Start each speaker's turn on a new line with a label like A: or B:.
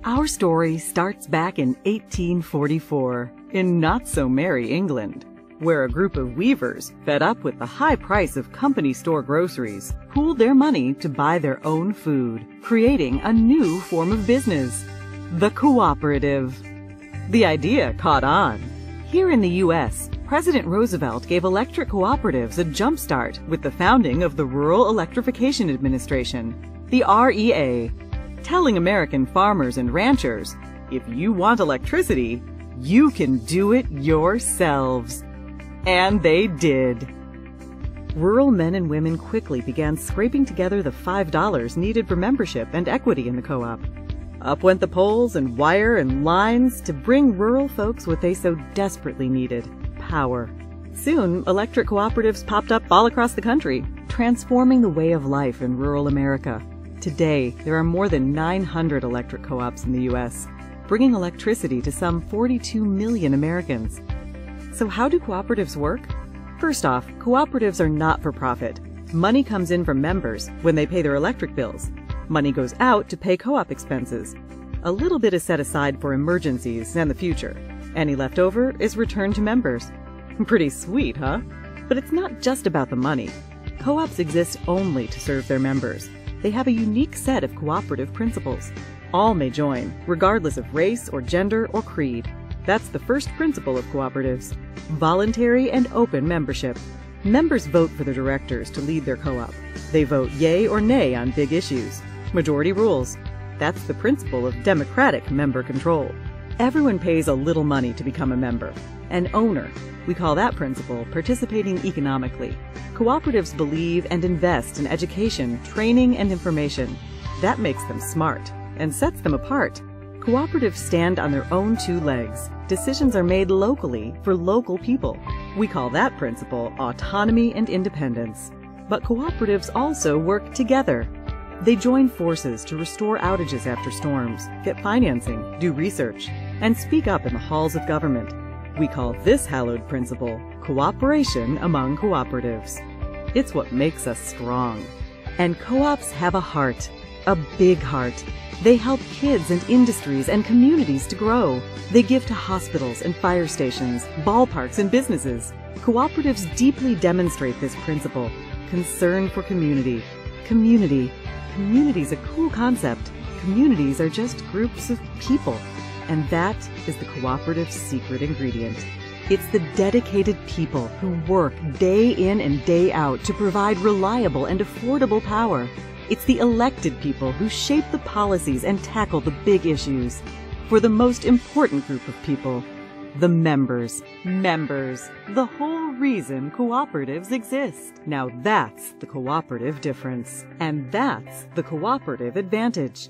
A: Our story starts back in 1844 in not-so-merry England, where a group of weavers, fed up with the high price of company store groceries, pooled their money to buy their own food, creating a new form of business, the cooperative. The idea caught on. Here in the U.S., President Roosevelt gave electric cooperatives a jumpstart with the founding of the Rural Electrification Administration, the REA, telling American farmers and ranchers, if you want electricity, you can do it yourselves. And they did. Rural men and women quickly began scraping together the $5 needed for membership and equity in the co-op. Up went the poles and wire and lines to bring rural folks what they so desperately needed: power. Soon, electric cooperatives popped up all across the country, transforming the way of life in rural America. Today, there are more than 900 electric co-ops in the U.S., bringing electricity to some 42 million Americans. So how do cooperatives work? First off, cooperatives are not for profit. Money comes in from members when they pay their electric bills. Money goes out to pay co-op expenses. A little bit is set aside for emergencies and the future. Any leftover is returned to members. Pretty sweet, huh? But it's not just about the money. Co-ops exist only to serve their members. They have a unique set of cooperative principles. All may join, regardless of race or gender or creed. That's the first principle of cooperatives: voluntary and open membership. Members vote for their directors to lead their co-op. They vote yay or nay on big issues. Majority rules. That's the principle of democratic member control. Everyone pays a little money to become a member. An owner. We call that principle participating economically. Cooperatives believe and invest in education, training, and information. That makes them smart and sets them apart. Cooperatives stand on their own two legs. Decisions are made locally for local people. We call that principle autonomy and independence. But cooperatives also work together. They join forces to restore outages after storms, get financing, do research, and speak up in the halls of government. We call this hallowed principle cooperation among cooperatives. It's what makes us strong. And co-ops have a heart, a big heart. They help kids and industries and communities to grow. They give to hospitals and fire stations, ballparks and businesses. Cooperatives deeply demonstrate this principle: concern for community. Community. Community's a cool concept. Communities are just groups of people. And that is the cooperative's secret ingredient. It's the dedicated people who work day in and day out to provide reliable and affordable power. It's the elected people who shape the policies and tackle the big issues. For the most important group of people, the members. Members. The whole reason cooperatives exist. Now that's the cooperative difference. And that's the cooperative advantage.